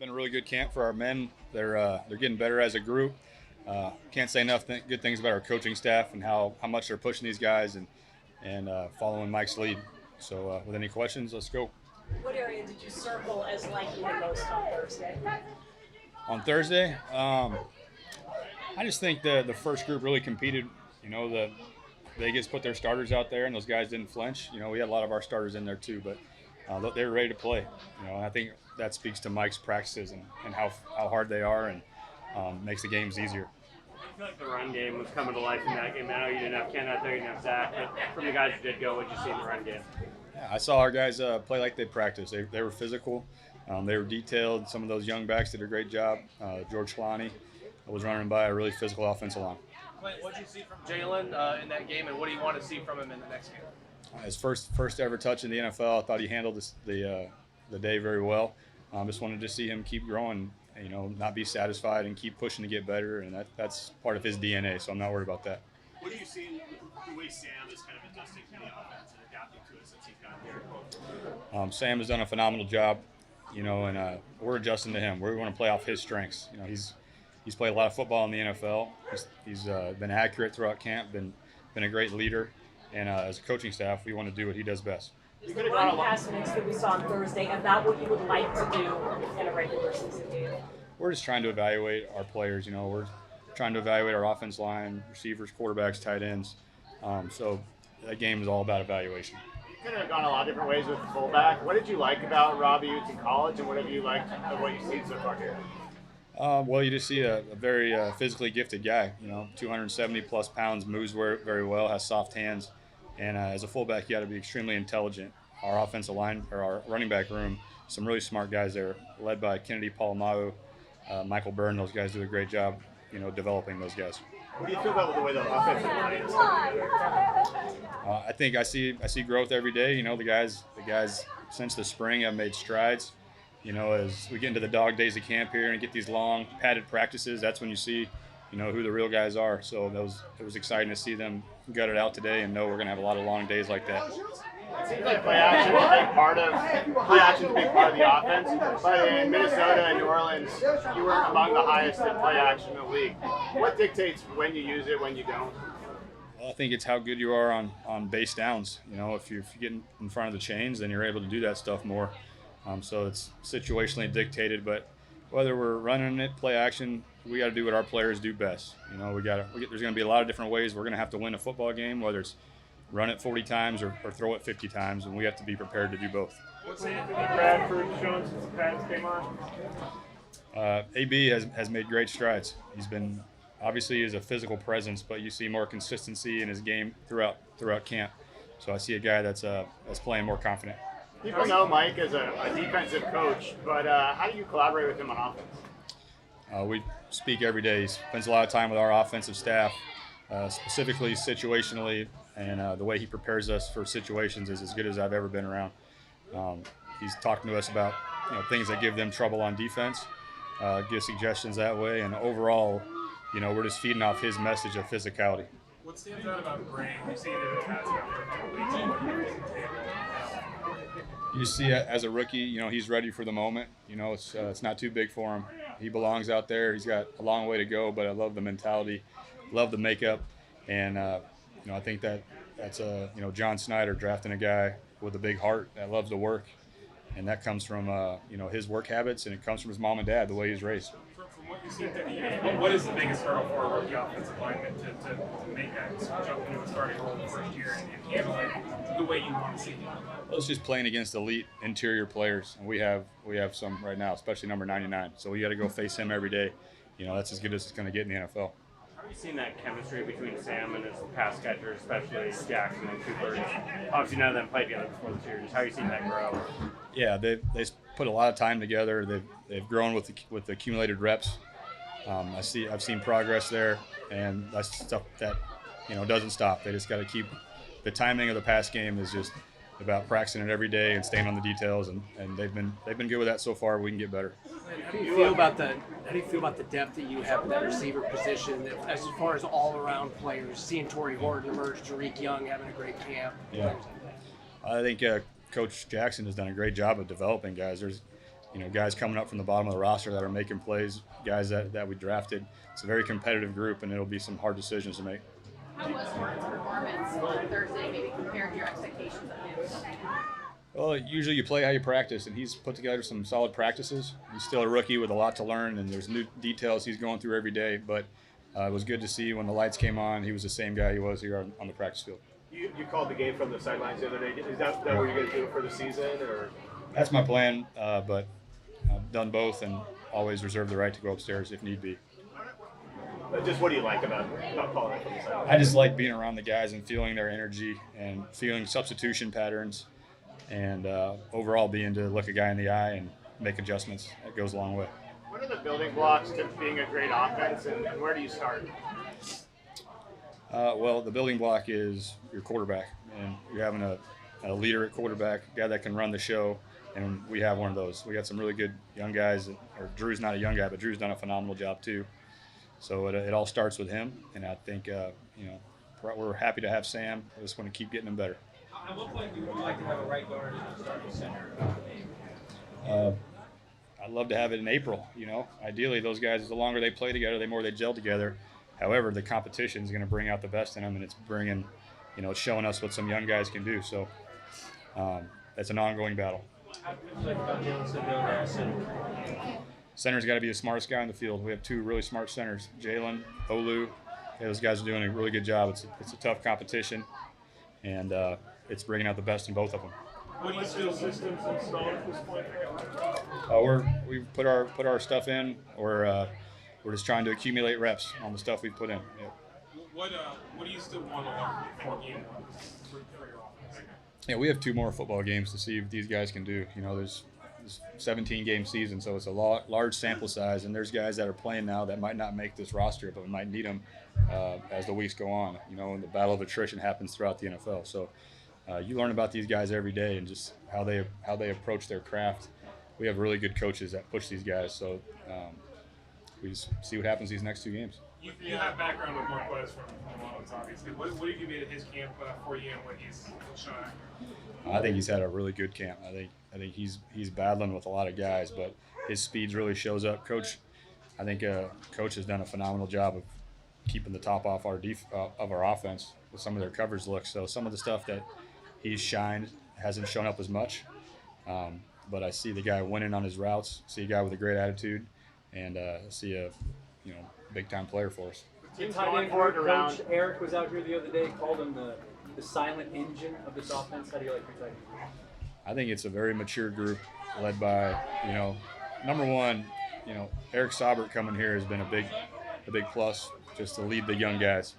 been a really good camp for our men. They're getting better as a group. Can't say enough good things about our coaching staff and how much they're pushing these guys and following Mike's lead. So with any questions, let's go. What area did you circle as liking the most on Thursday? On Thursday, I just think the first group really competed. The Vegas put their starters out there, and those guys didn't flinch. We had a lot of our starters in there too, but they were ready to play. And I think that speaks to Mike's practices and how hard they are, and makes the games easier. I feel like the run game was coming to life in that game. I know you didn't have Ken out there, you didn't have Zach, but from the guys who did go, what did you see in the run game? Yeah, I saw our guys play like they practiced. They were physical. They were detailed. Some of those young backs did a great job. George Clowney was running by a really physical offensive line. What did you see from Jalen in that game, and what do you want to see from him in the next game? His first ever touch in the NFL. I thought he handled the day very well. Just wanted to see him keep growing, not be satisfied and keep pushing to get better, and that's part of his DNA, so I'm not worried about that. What do you see the way Sam is kind of adjusting to the offense and adapting to it since he's gotten here? Sam has done a phenomenal job, and we're adjusting to him. We want to play off his strengths. He's played a lot of football in the NFL. He's been accurate throughout camp, been a great leader, and as a coaching staff, we want to do what he does best. Is the run pass mix that we saw on Thursday about what you would like to do in a regular season game? We're just trying to evaluate our players. We're trying to evaluate our offense line, receivers, quarterbacks, tight ends. So that game is all about evaluation. You could have gone a lot of different ways with the fullback. What did you like about Robbie Utes in college, and what have you liked of what you've seen so far here? Well, you just see a very physically gifted guy. 270 plus pounds, moves very well, has soft hands, and as a fullback, you got to be extremely intelligent. Our offensive line, or our running back room, some really smart guys there, led by Kennedy Palomaro, Michael Byrne. Those guys do a great job, developing those guys. What do you feel about the way the offensive line is coming together? I think I see growth every day. The guys since the spring have made strides. As we get into the dog days of camp here and get these long padded practices, that's when you see, who the real guys are. So it was exciting to see them gut it out today and know we're going to have a lot of long days like that. It seems like play action is a big part of the offense. But in Minnesota and New Orleans, you were among the highest in play action in the league. What dictates when you use it, when you don't? Well, I think it's how good you are on base downs. If you get in front of the chains, then you're able to do that stuff more. So it's situationally dictated, but whether we're running it, play action, we got to do what our players do best. There's going to be a lot of different ways we're going to have to win a football game, whether it's run it 40 times or throw it 50 times, and we have to be prepared to do both. What's Anthony Bradford shown since the pads came on? AB has made great strides. Obviously he's a physical presence, but you see more consistency in his game throughout camp. So I see a guy that's playing more confident. People know Mike as a defensive coach, but how do you collaborate with him on offense? We speak every day. He spends a lot of time with our offensive staff, specifically situationally, and the way he prepares us for situations is as good as I've ever been around. He's talking to us about things that give them trouble on defense, give suggestions that way, and overall, we're just feeding off his message of physicality. What stands out about Grey? You see that it has for a couple weeks, and what you You see, as a rookie, he's ready for the moment. It's not too big for him. He belongs out there. He's got a long way to go, but I love the mentality, love the makeup, and I think that's John Snyder drafting a guy with a big heart that loves to work, and that comes from his work habits, and it comes from his mom and dad, the way he's raised. From what you've seen through the year, what is the biggest hurdle for a rookie offensive lineman to make that jump into a starting role in the first year and handle it the way you want to see it? Well, it's just playing against elite interior players, and we have some right now, especially number 99. So we got to go face him every day. That's as good as it's going to get in the NFL. How have you seen that chemistry between Sam and his pass catchers, especially Jackson and Cooper? Obviously, none of them played together before the series. How have you seen that grow? Yeah, they put a lot of time together. They've grown with the accumulated reps. I've seen progress there, and that's stuff that doesn't stop. They just got to keep the timing of the pass game is just about practicing it every day and staying on the details, and they've been good with that so far. We can get better. How do you feel about the depth that you have at that receiver position, as far as all around players? Seeing Torrey Horton emerge, Tariq Young having a great camp. Yeah, I think Coach Jackson has done a great job of developing guys. guys coming up from the bottom of the roster that are making plays, guys that we drafted. It's a very competitive group, and it'll be some hard decisions to make. How was Horton's performance on Thursday, maybe compared to your expectations of him? Well, usually you play how you practice, and he's put together some solid practices. He's still a rookie with a lot to learn, and there's new details he's going through every day. But it was good to see when the lights came on, he was the same guy he was here on the practice field. You called the game from the sidelines the other day. Is that what you're going to do for the season, or? That's my plan, but I've done both and always reserve the right to go upstairs if need be. Just what do you like about calling it from the sidelines? I just like being around the guys and feeling their energy and feeling substitution patterns, and overall being to look a guy in the eye and make adjustments. That goes a long way. What are the building blocks to being a great offense, and where do you start? Well, the building block is your quarterback, and you're having a leader at quarterback, a guy that can run the show, and we have one of those. We got some really good young guys, or Drew's not a young guy, but Drew's done a phenomenal job too. So it all starts with him, and I think we're happy to have Sam. I just want to keep getting him better. At what point would you like to have a right guard and a starting center? I'd love to have it in April. Ideally those guys, the longer they play together, the more they gel together. However, the competition is going to bring out the best in them, and it's bringing, it's showing us what some young guys can do. So it's an ongoing battle. How would you like about Jalen Zabel as center? Center's got to be the smartest guy in the field. We have two really smart centers, Jalen, Olu. Those guys are doing a really good job. It's a tough competition, and it's bringing out the best in both of them. What do you feel systems installed at this point? We've put our stuff in, or we're just trying to accumulate reps on the stuff we've put in. Yeah. What do you still want to learn before game one for your offense? Yeah, we have 2 more football games to see what these guys can do. There's 17-game season, so it's a large sample size, and there's guys that are playing now that might not make this roster, but we might need them as the weeks go on. And the battle of attrition happens throughout the NFL. So you learn about these guys every day and just how they approach their craft. We have really good coaches that push these guys, so we just see what happens these next 2 games. You have background with Marquez from Wallace, obviously. What did you made at his camp for you and what he's shown? I think he's had a really good camp. I think he's battling with a lot of guys, but his speed really shows up. I think Coach has done a phenomenal job of keeping the top off of our offense with some of their coverage looks. So some of the stuff that he's shined hasn't shown up as much. But I see the guy winning on his routes. See a guy with a great attitude, and see a big-time player for us. Team's Tight going end for it coach around. Eric was out here the other day, called him the silent engine of this offense. How do you like your tight end? I think it's a very mature group led by, number one, Eric Saubert coming here has been a big plus just to lead the young guys.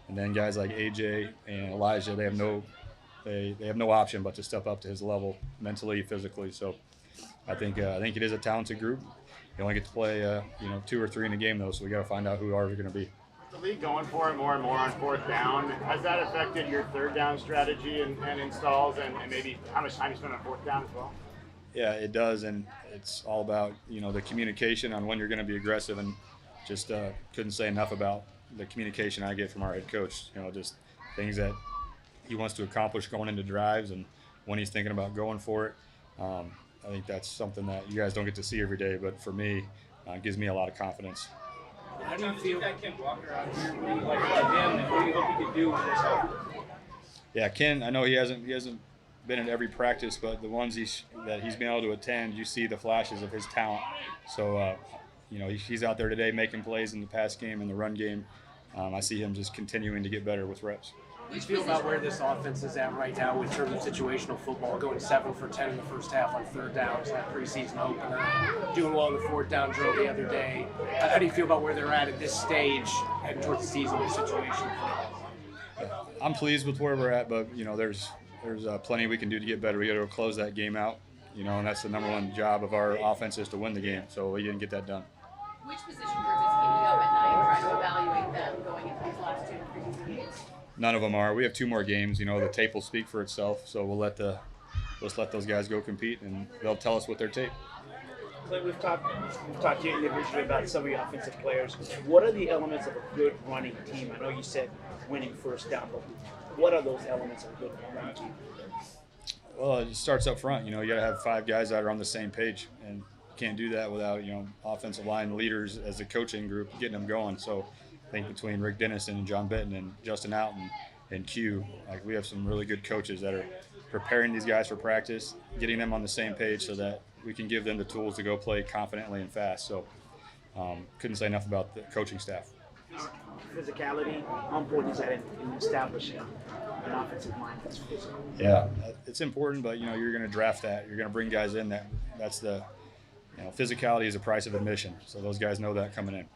And then guys like AJ and Elijah, they have no option but to step up to his level mentally, physically. So I think it is a talented group. You only get to play 2 or 3 in a game though, so we got to find out who are we going to be. The league going for it more and more on 4th down. Has that affected your 3rd down strategy and installs, and maybe how much time you spend on 4th down as well? Yeah, it does, and it's all about the communication on when you're going to be aggressive, and just couldn't say enough about the communication I get from our head coach. Just things that he wants to accomplish going into drives, and when he's thinking about going for it. I think that's something that you guys don't get to see every day, but for me, it gives me a lot of confidence. How do you feel? Kenneth Walker out here. What do you like about him, and what do you hope he could do with this offense? Yeah, Ken. I know he hasn't been at every practice, but the ones that he's been able to attend, you see the flashes of his talent. So, he's out there today making plays in the pass game and the run game. I see him just continuing to get better with reps. How do you feel about where this offense is at right now in terms of situational football, going 7 for 10 in the first half on 3rd downs, that preseason opener, doing well in the 4th down drill the other day? How do you feel about where they're at this stage heading towards the season with situational football? I'm pleased with where we're at, but there's plenty we can do to get better. We got to close that game out, and that's the number one job of our offense is to win the game. So we didn't get that done. Which position group is keeping you up at night trying to evaluate them going into these last 2 preseason games? None of them are. We have 2 more games. The tape will speak for itself. So we'll let those guys go compete, and they'll tell us what their tape. Clint, we've talked here individually about some of your offensive players. What are the elements of a good running team? I know you said winning 1st down, but what are those elements of a good running team? Well, it starts up front. You got to have 5 guys that are on the same page, and can't do that without, offensive line leaders as a coaching group getting them going. So I think between Rick Dennison and John Benton and Justin Alton and Q, like, we have some really good coaches that are preparing these guys for practice, getting them on the same page so that we can give them the tools to go play confidently and fast. So couldn't say enough about the coaching staff. Physicality, how important is that in establishing an offensive line that's physical? Yeah, it's important, but you're going to draft that. You're going to bring guys in that's the physicality is a price of admission. So those guys know that coming in.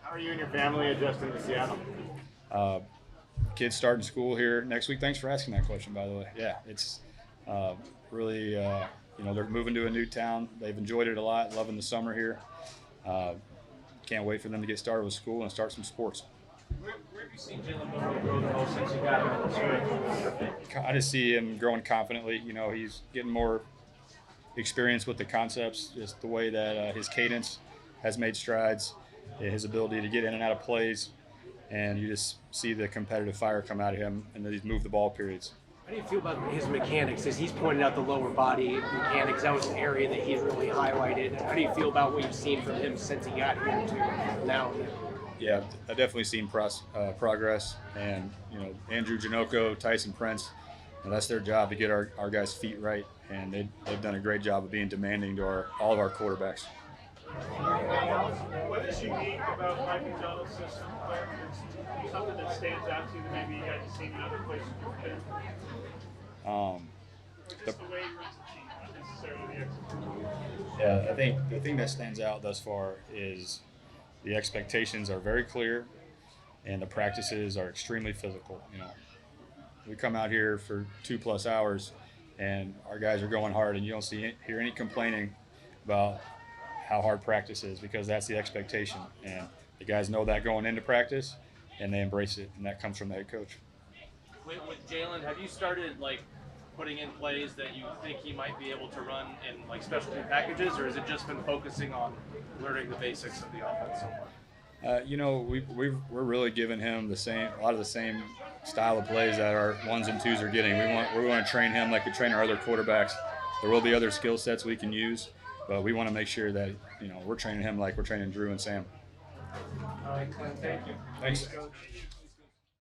How are you and your family adjusting to Seattle? Kids starting school here next week. Thanks for asking that question, by the way. Yeah, it's really they're moving to a new town. They've enjoyed it a lot, loving the summer here. Can't wait for them to get started with school and start some sports. Where have you seen Jalen grow the most since he got here in the spring? I just see him growing confidently. He's getting more experience with the concepts, just the way that his cadence has made strides, his ability to get in and out of plays, and you just see the competitive fire come out of him in these move the ball periods. How do you feel about his mechanics? As he's pointed out the lower body mechanics, that was an area that he really highlighted. How do you feel about what you've seen from him since he got here to now? Yeah, I've definitely seen progress, and Andrew Janoko, Tyson Prince, that's their job to get our guys' feet right, and they've done a great job of being demanding to all of our quarterbacks. What is unique about Mike Magellan's system? Something that stands out to you that maybe you guys have seen in other places you've been? Just the way he runs the team, not necessarily the execution. Yeah, I think the thing that stands out thus far is the expectations are very clear, and the practices are extremely physical. We come out here for 2+ hours, and our guys are going hard, and you don't hear any complaining about how hard practice is, because that's the expectation, and the guys know that going into practice, and they embrace it, and that comes from the head coach. With Jalen, have you started putting in plays that you think he might be able to run in specialty packages, or has it just been focusing on learning the basics of the offense so far? We're really giving him a lot of the same style of plays that our 1s and 2s are getting. We want to train him like we train our other quarterbacks. There will be other skill sets we can use, but we want to make sure that we're training him like we're training Drew and Sam. All right, Clint, thank you. Thanks. Coach.